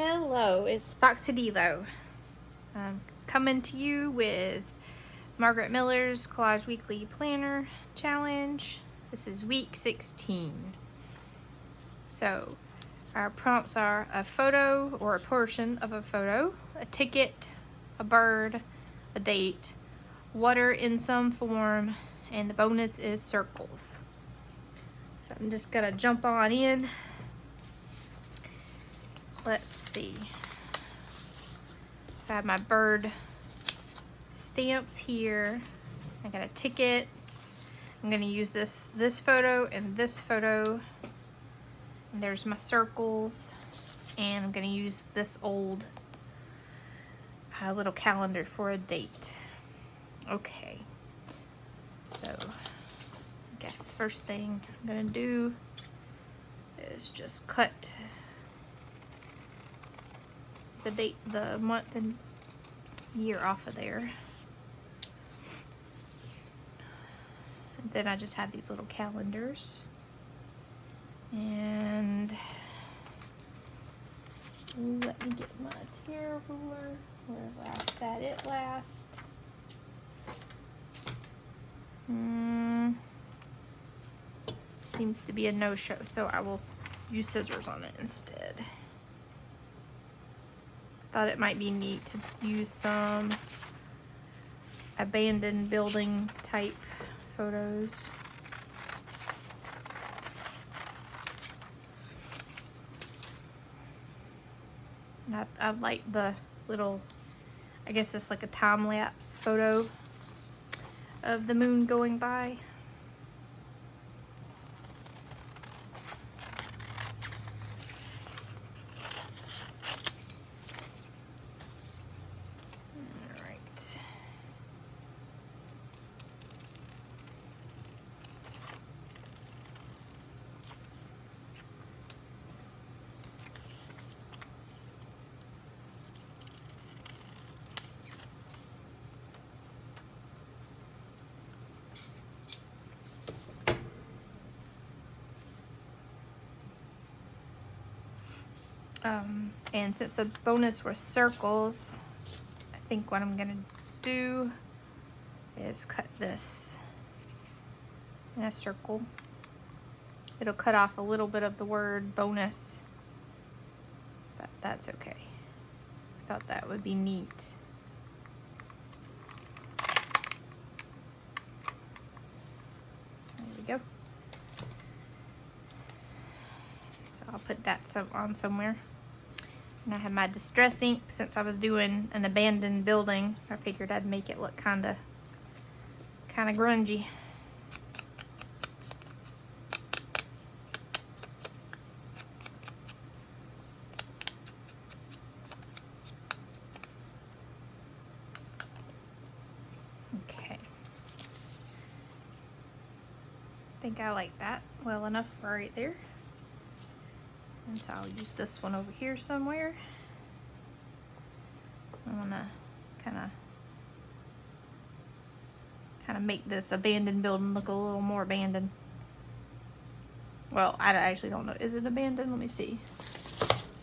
Hello, it's Foxadilo. I'm coming to you with Margarete Miller's Collage Weekly Planner Challenge. This is week 16. So our prompts are a photo or a portion of a photo, a ticket, a bird, a date, water in some form, and the bonus is circles. So I'm just gonna jump on in. Let's see. So I have my bird stamps here. I got a ticket. I'm gonna use this photo and this photo. And there's my circles. And I'm gonna use this old little calendar for a date. Okay. So I guess the first thing I'm gonna do is just cut the date, the month and year off of there. And then I just have these little calendars. And let me get my tear ruler wherever I sat it last. Seems to be a no-show, so I will use scissors on it instead. Thought it might be neat to use some abandoned building type photos. And I like the little, I guess it's like a time-lapse photo of the moon going by. And since the bonus were circles, I think what I'm gonna do is cut this in a circle. It'll cut off a little bit of the word bonus, but that's okay. I thought that would be neat. There we go. So I'll put that on somewhere. And I have my distress ink. Since I was doing an abandoned building, I figured I'd make it look kind of grungy. Okay. I think I like that well enough right there. And so I'll use this one over here somewhere. I want to kind of make this abandoned building look a little more abandoned. Well, I actually don't know. Is it abandoned? Let me see.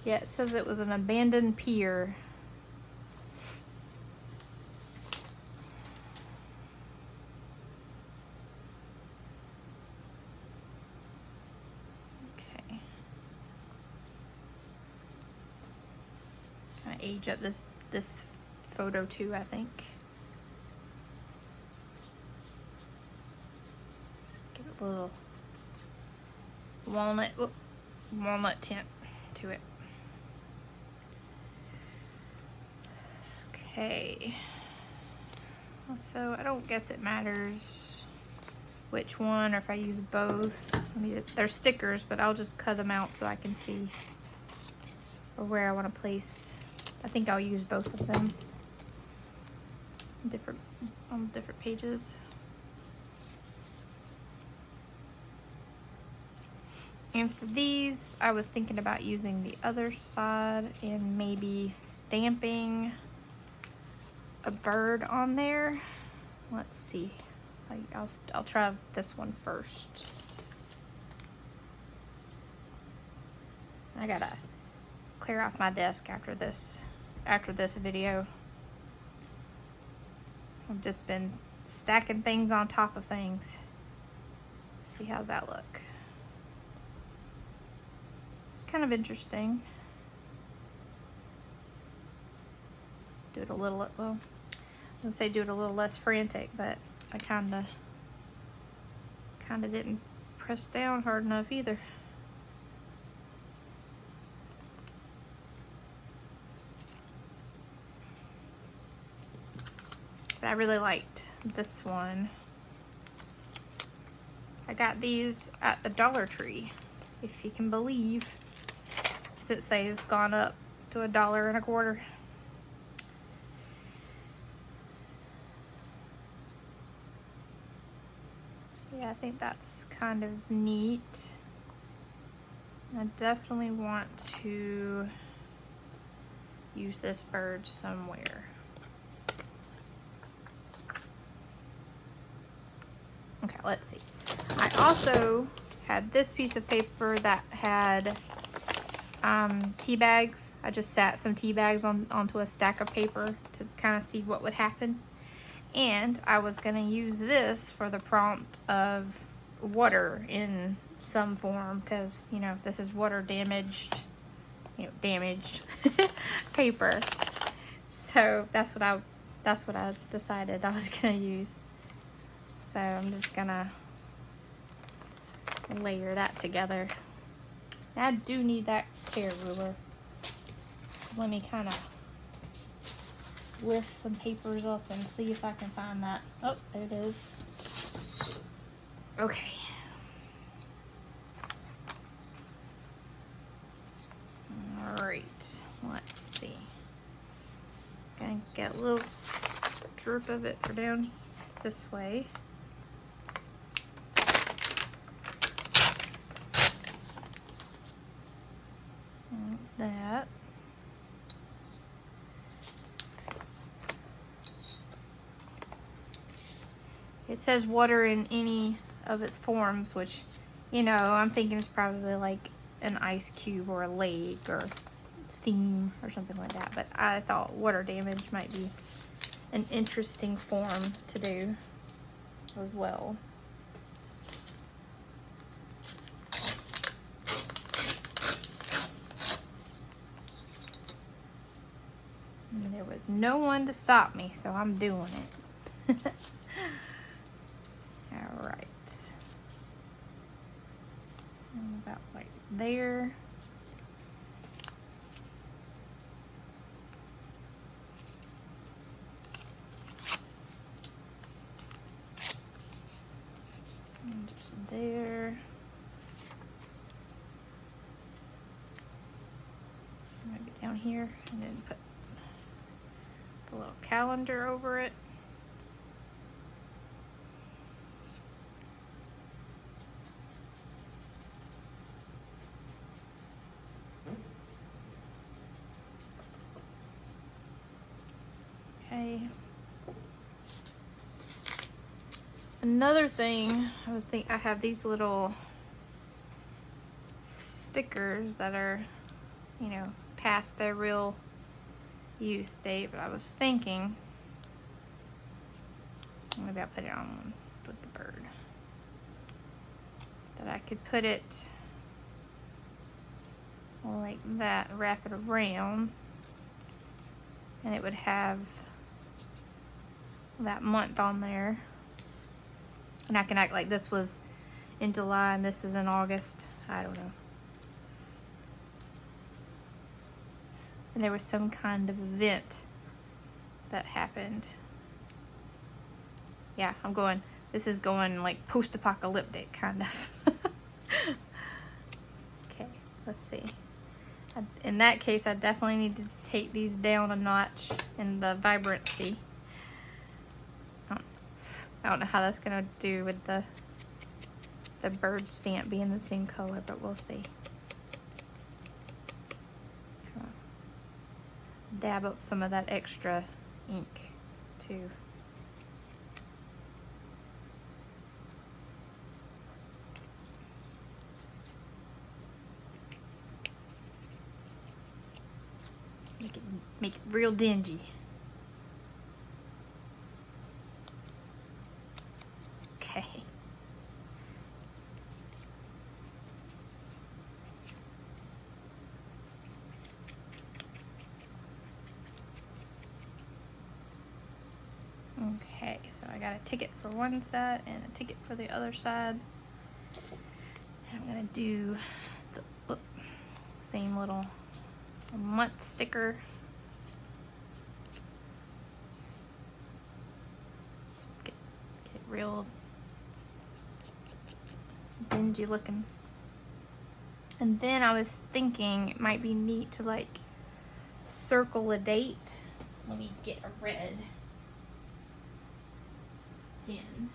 Yeah, it says it was an abandoned pier. Age up this photo too, I think. Let's give it a little walnut tint to it. Okay. So I don't guess it matters which one or if I use both. I mean, they're stickers, but I'll just cut them out so I can see or where I want to place. I think I'll use both of them on different pages. And for these, I was thinking about using the other side and maybe stamping a bird on there. Let's see. I'll try this one first. I gotta clear off my desk after this video. I've just been stacking things on top of things. See how's that look? It's kind of interesting. Do it a little, well, I was gonna say do it a little less frantic, but I kinda didn't press down hard enough either. But I really liked this one. I got these at the Dollar Tree, if you can believe, since they've gone up to $1.25. Yeah, I think that's kind of neat. I definitely want to use this bird somewhere. Okay, let's see. I also had this piece of paper that had tea bags. I just sat some tea bags onto a stack of paper to kind of see what would happen. And I was gonna use this for the prompt of water in some form, because, you know, this is water damaged, you know, damaged paper. So that's what I decided I was gonna use. So I'm just gonna layer that together. I do need that tear ruler. Let me kind of lift some papers up and see if I can find that. Oh, there it is. Okay. All right, let's see. Gonna get a little strip of it for down this way. Like that. It says water in any of its forms, which, you know, I'm thinking it's probably like an ice cube or a lake or steam or something like that. But I thought water damage might be an interesting form to do as well. And there was no one to stop me, so I'm doing it. All right. About like there. And just there. Maybe down here, and then put the little calendar over it. Okay. Another thing, I have these little stickers that are, you know, past their real use date, but I was thinking maybe I'll put it on one with the bird, that I could put it like that, wrap it around, and it would have that month on there, and I can act like this was in July and this is in August. I don't know. And there was some kind of event that happened. Yeah, this is going like post-apocalyptic kind of. Okay, let's see. In that case, I definitely need to take these down a notch in the vibrancy. I don't know how that's gonna do with the bird stamp being the same color, but we'll see. Dab up some of that extra ink too. Make it real dingy. Okay. Okay, so I got a ticket for one side and a ticket for the other side. And I'm gonna do the same little month sticker. Get real dingy looking. And then I was thinking it might be neat to like circle a date. Let me get a red pen.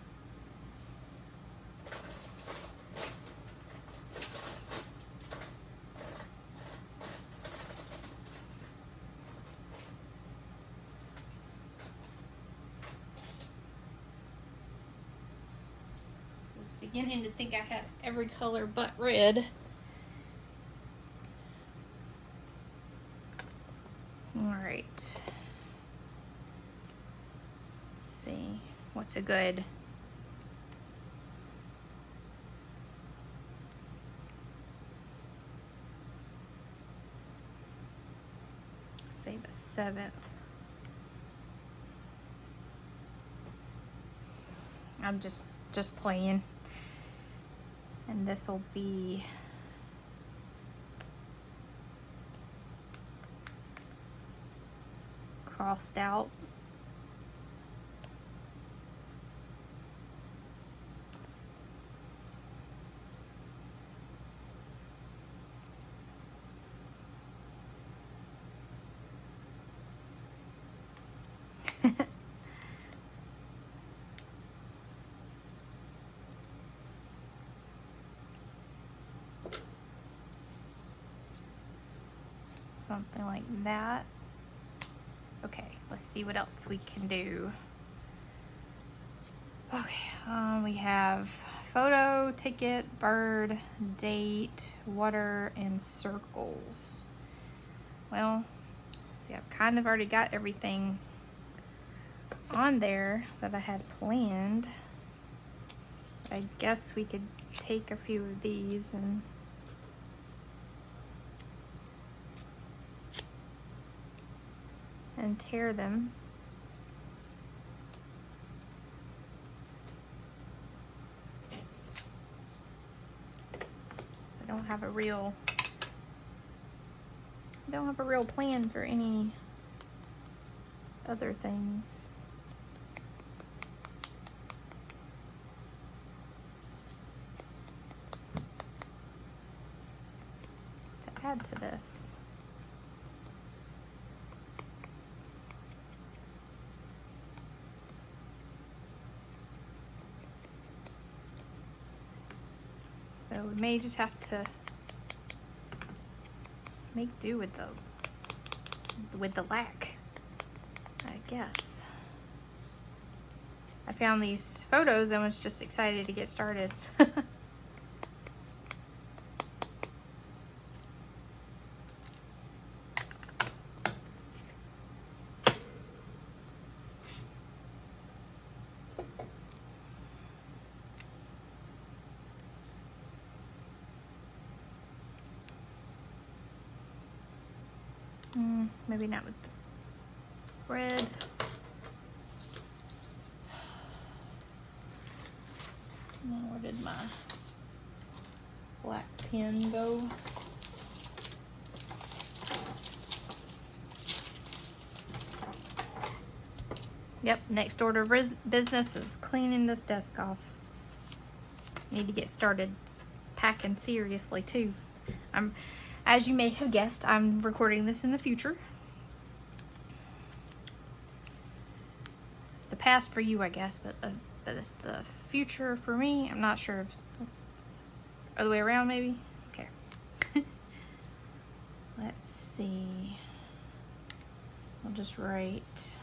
Beginning to think I had every color but red. Alright. Let's see. What's a good... say the 7th. I'm just playing. And this will be crossed out. Something like that. Okay, let's see what else we can do. Okay, we have photo, ticket, bird, date, water, and circles. Well, see, I've kind of already got everything on there that I had planned. I guess we could take a few of these and tear them. So I don't have a real plan for any other things. To add to this. So we may just have to make do with the lack, I guess. I found these photos and was just excited to get started. Maybe not with the red. Now, where did my black pen go? Yep, next order of business is cleaning this desk off. Need to get started packing seriously too. As you may have guessed, I'm recording this in the future. It's the past for you, I guess, but it's the future for me. I'm not sure if it's other way around, maybe. Okay. Let's see. I'll just write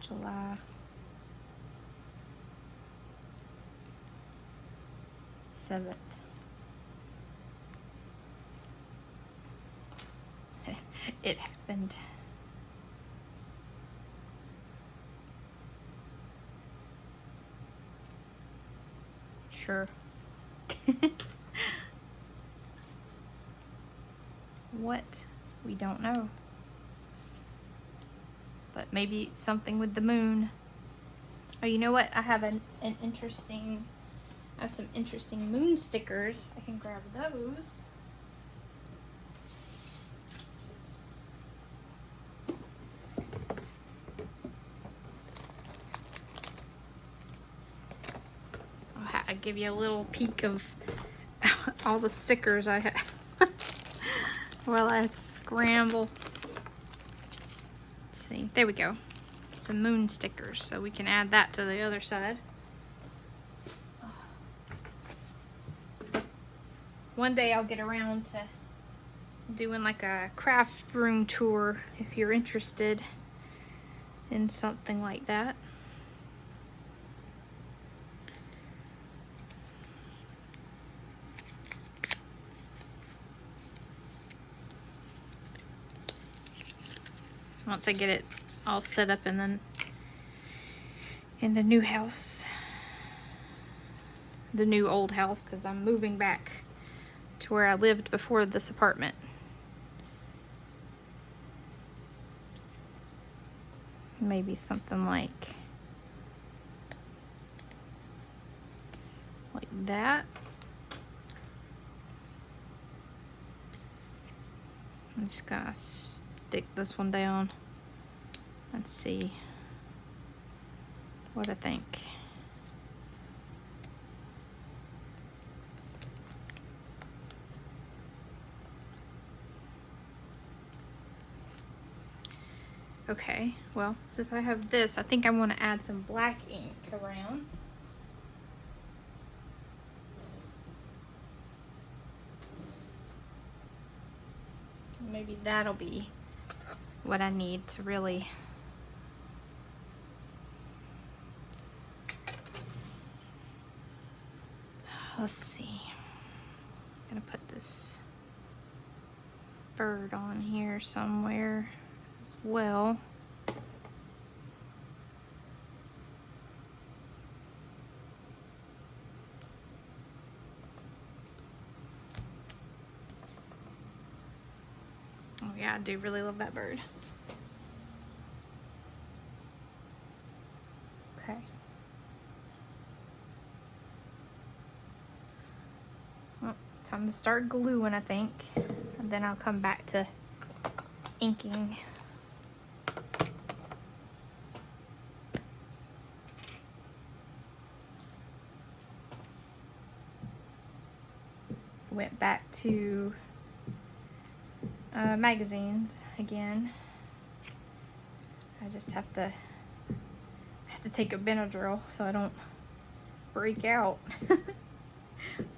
July 7th. it happened. Sure. What? We don't know. But maybe it's something with the moon. Oh, you know what? I have I have some interesting moon stickers. I can grab those. I'll give you a little peek of all the stickers I have while I scramble. Let's see, there we go. Some moon stickers, so we can add that to the other side. One day I'll get around to doing like a craft room tour if you're interested in something like that. Once I get it all set up and then in the new house, the new old house, because I'm moving back to where I lived before this apartment. Maybe something like that. I'm just gonna stick this one down. Let's see what I think. Okay, well, since I have this, I think I want to add some black ink around. Maybe that'll be what I need to really let's see. I'm gonna put this bird on here somewhere as well. Oh yeah, I do really love that bird. Okay. Well, time to start gluing, I think. And then I'll come back to inking. Went back to magazines again. I just have to take a Benadryl so I don't break out.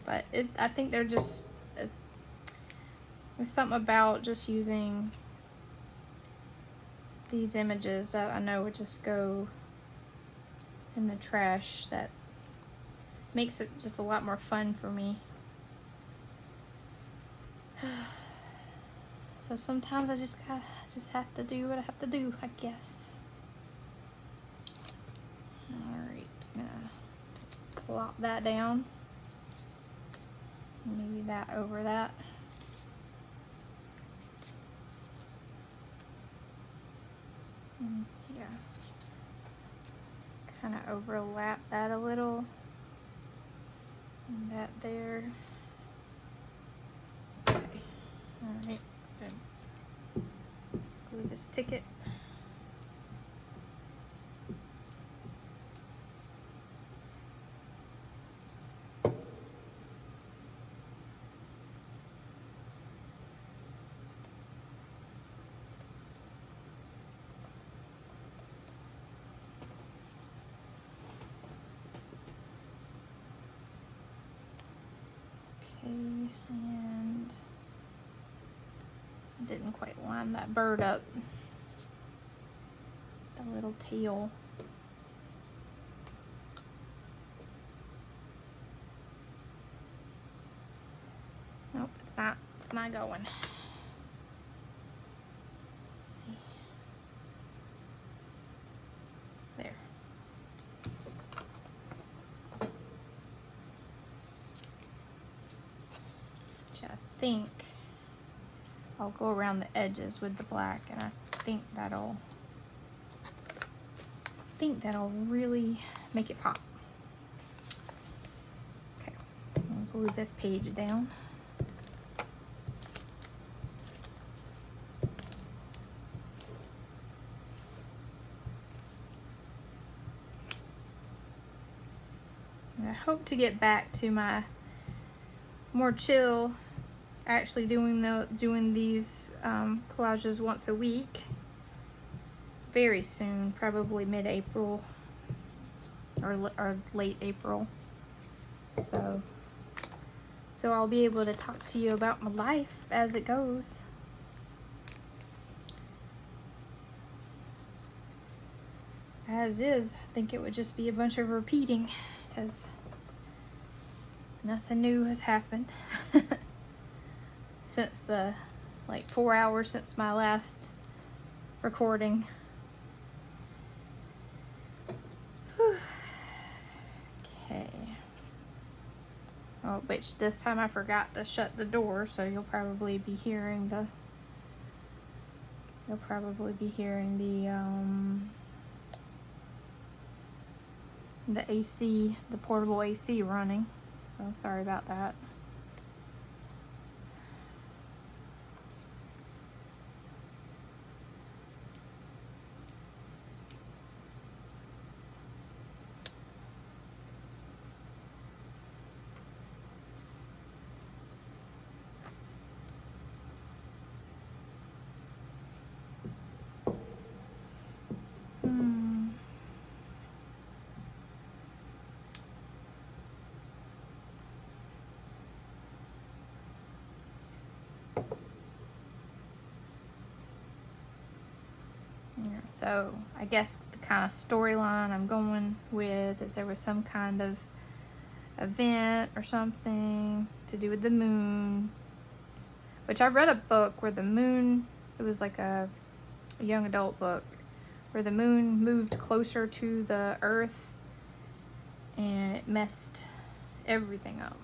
But I think they're just there's something about just using these images that I know would just go in the trash that makes it just a lot more fun for me. So sometimes I just have to do what I have to do, I guess. Alright, gonna just plop that down. Maybe that over that. Yeah. Kind of overlap that a little. And that there. Okay. Alright, good. Glue this ticket. And I didn't quite line that bird up. The little tail. Nope, it's not going. think I'll go around the edges with the black, and I think that'll really make it pop. Okay, I'll glue this page down. I hope to get back to my more chill, actually doing these collages once a week very soon, probably mid-April or late April. So I'll be able to talk to you about my life as it goes. As is, I think it would just be a bunch of repeating, because nothing new has happened since the 4 hours since my last recording. Okay. Oh, which this time I forgot to shut the door, so you'll probably be hearing the AC, the portable AC running. So sorry about that. So I guess the kind of storyline I'm going with is there was some kind of event or something to do with the moon, which I read a book where the moon, it was like a young adult book, where the moon moved closer to the earth and it messed everything up.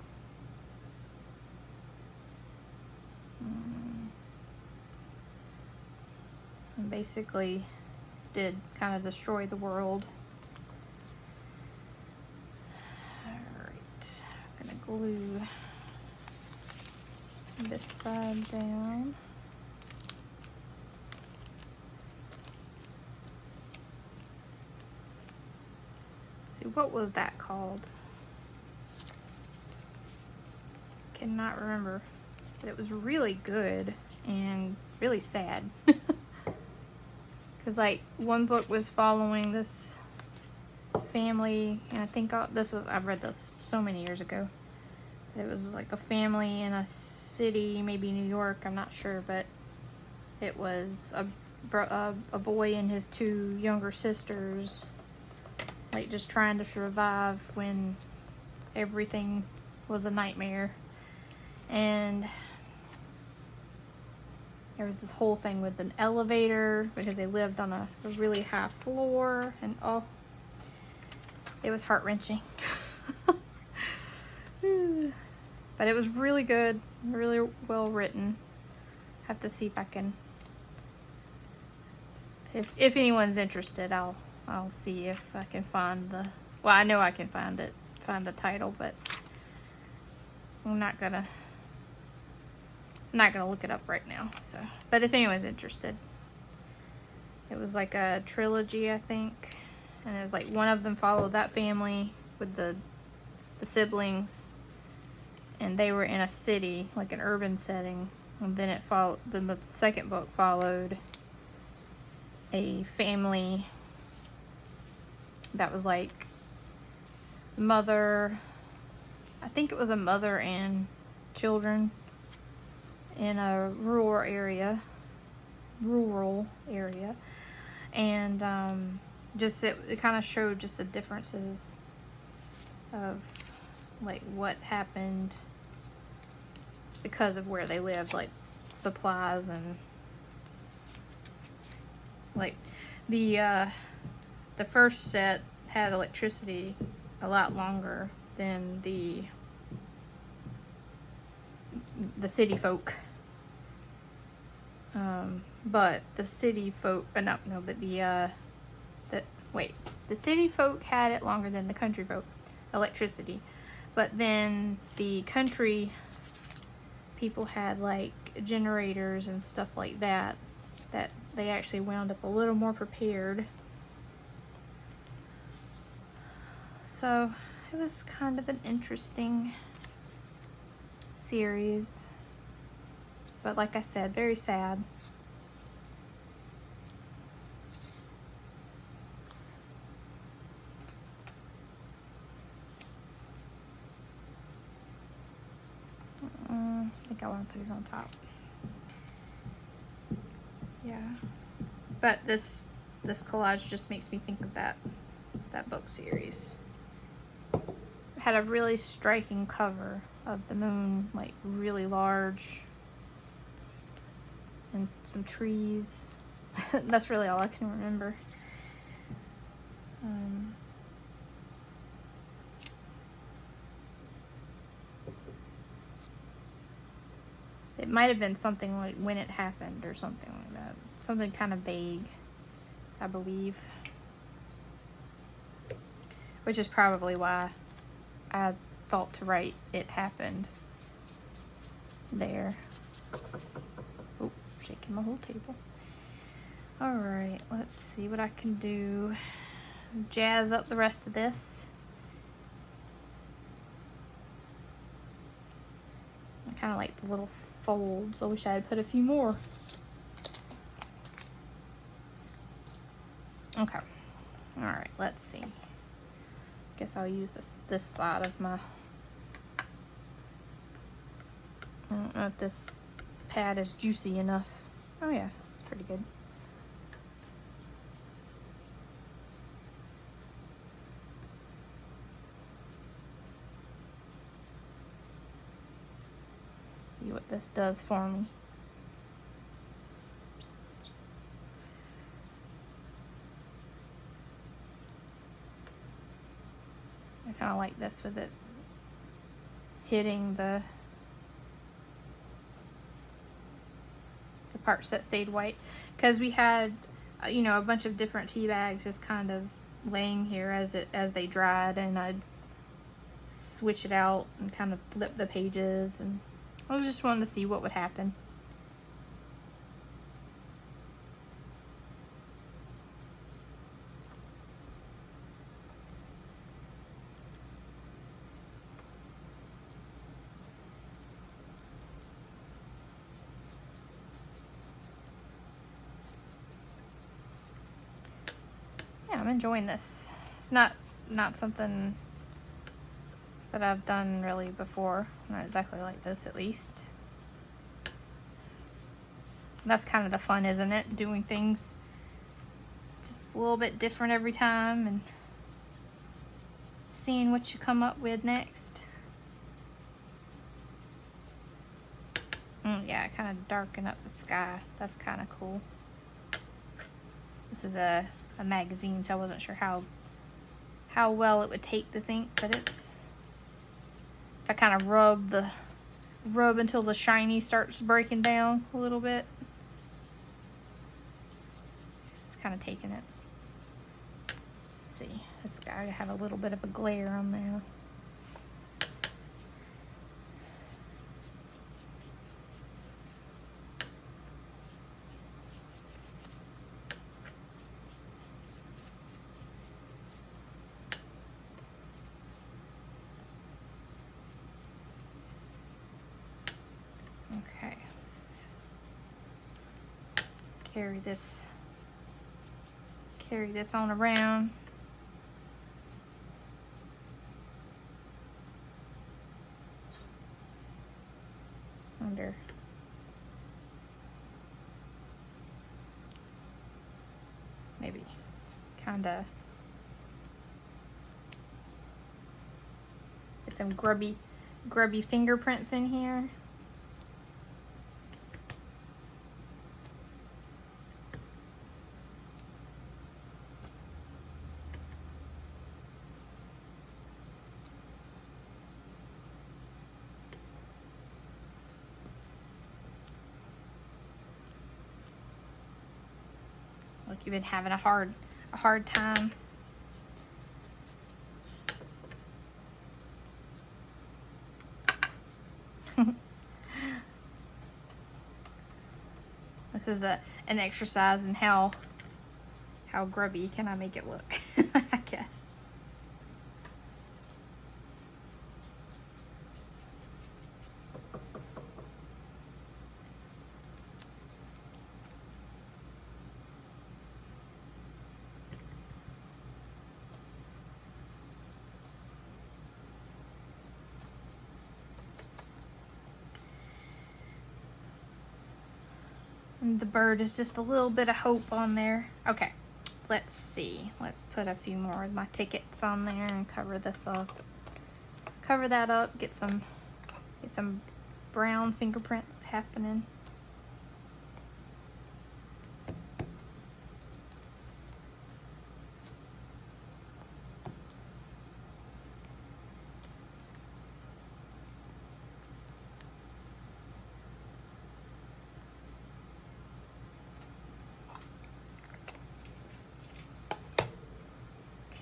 And basically did kind of destroy the world. Alright, I'm gonna glue this side down. Let's see, what was that called? Cannot remember, but it was really good and really sad. Because one book was following this family, and I think I've read this so many years ago. It was like a family in a city, maybe New York, I'm not sure, but it was a boy and his two younger sisters, just trying to survive when everything was a nightmare. And there was this whole thing with an elevator because they lived on a really high floor, and oh, it was heart-wrenching. But it was really good, really well written. Have to see if I can, if anyone's interested, I'll see if I can find I know I can find the title, but I'm not gonna look it up right now. So, but if anyone's interested, it was like a trilogy, I think, and it was one of them followed that family with the siblings, and they were in a city, like an urban setting, and then then the second book followed a family that was mother, I think it was a mother and children in a rural area, and it kind of showed just the differences of what happened because of where they lived, supplies, and the first set had electricity a lot longer than the the city folk. But the city folk, but the city folk had it longer than the country folk, electricity. But then the country people had like generators and stuff like that, that they actually wound up a little more prepared. So it was kind of an interesting series. But like I said, very sad. I think I want to put it on top. Yeah. But this collage just makes me think of that book series. It had a really striking cover of the moon, like really large, and some trees. That's really all I can remember. It might have been something like when it happened or something like that. Something kind of vague, I believe. Which is probably why I thought to write it happened there. Oh, shaking my whole table. Alright, let's see what I can do. Jazz up the rest of this. I kind of like the little folds. I wish I had put a few more. Okay. Alright, let's see. Guess I'll use this side of my... I don't know if this pad is juicy enough. Oh yeah, it's pretty good. Let's see what this does for me. I kind of like this with it hitting the parts that stayed white, because we had you know, a bunch of different tea bags just kind of laying here as they dried, and I'd switch it out and kind of flip the pages, and I was just wanting to see what would happen. I'm enjoying this. It's not something that I've done really before. Not exactly like this, at least. That's kind of the fun, isn't it? Doing things just a little bit different every time and seeing what you come up with next. Yeah, kind of darken up the sky. That's kind of cool. This is a magazine, so I wasn't sure how well it would take this ink, but it's, if I kind of rub until the shiny starts breaking down a little bit, it's kind of taking it. Let's see, this guy had a little bit of a glare on there. Okay, let's carry this on around. Under. Maybe kinda get some grubby fingerprints in here. like you've been having a hard time. This is an exercise in how grubby can I make it look, I guess. And the bird is just a little bit of hope on there. Okay, let's see. Let's put a few more of my tickets on there and cover this up. Cover that up, get some brown fingerprints happening.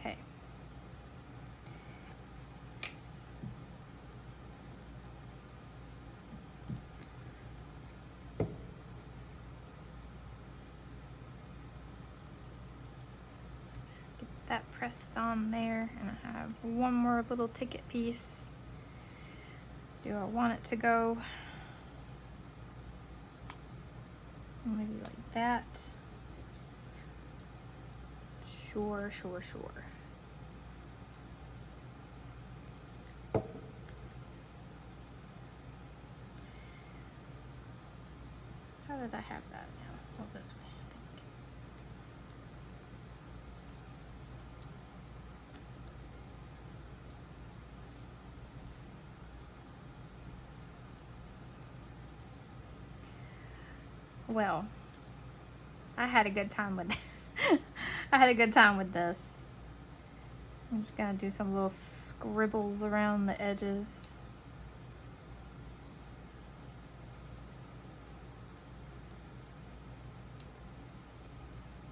Okay. Get that pressed on there, and I have one more little ticket piece. Do I want it to go maybe like that? Sure. How did I have that now? Oh, this way, I think. Well, I had a good time with I had a good time with this. I'm just gonna do some little scribbles around the edges.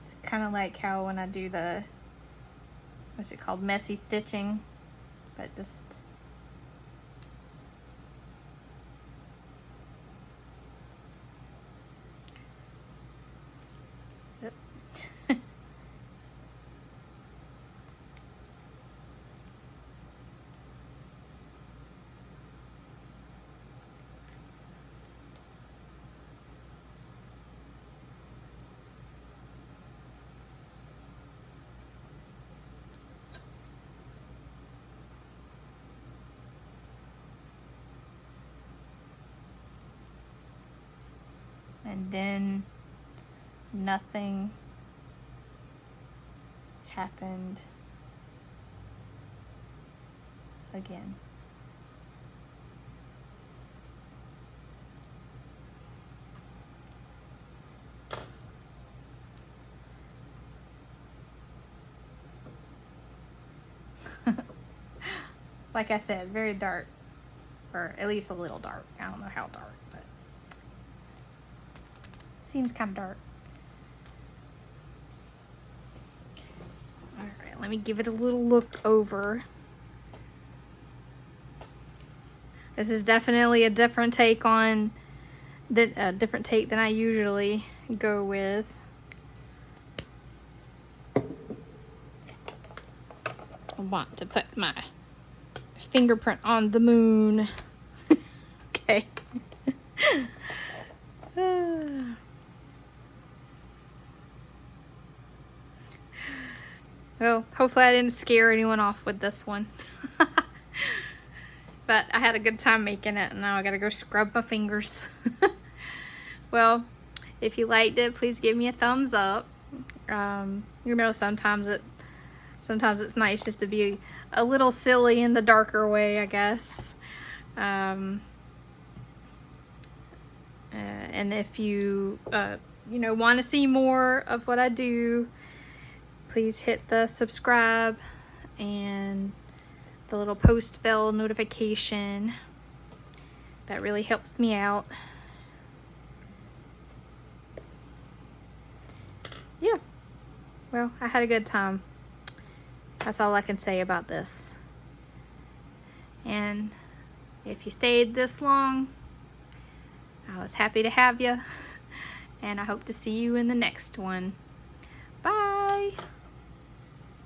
It's kind of like how when I do the, what's it called, messy stitching, but just yep. And then nothing happened again. Like I said, very dark, or at least a little dark. I don't know how dark, but seems kind of dark. All right, let me give it a little look over. This is definitely a different take on a different take than I usually go with. I want to put my fingerprint on the moon. Okay. Well, hopefully I didn't scare anyone off with this one. But I had a good time making it, and now I gotta go scrub my fingers. Well, if you liked it, please give me a thumbs up. You know, sometimes it's nice just to be a little silly in the darker way, I guess. And if you want to see more of what I do, please hit the subscribe and the little post bell notification. That really helps me out. Yeah. Well, I had a good time. That's all I can say about this. And if you stayed this long, I was happy to have you. And I hope to see you in the next one.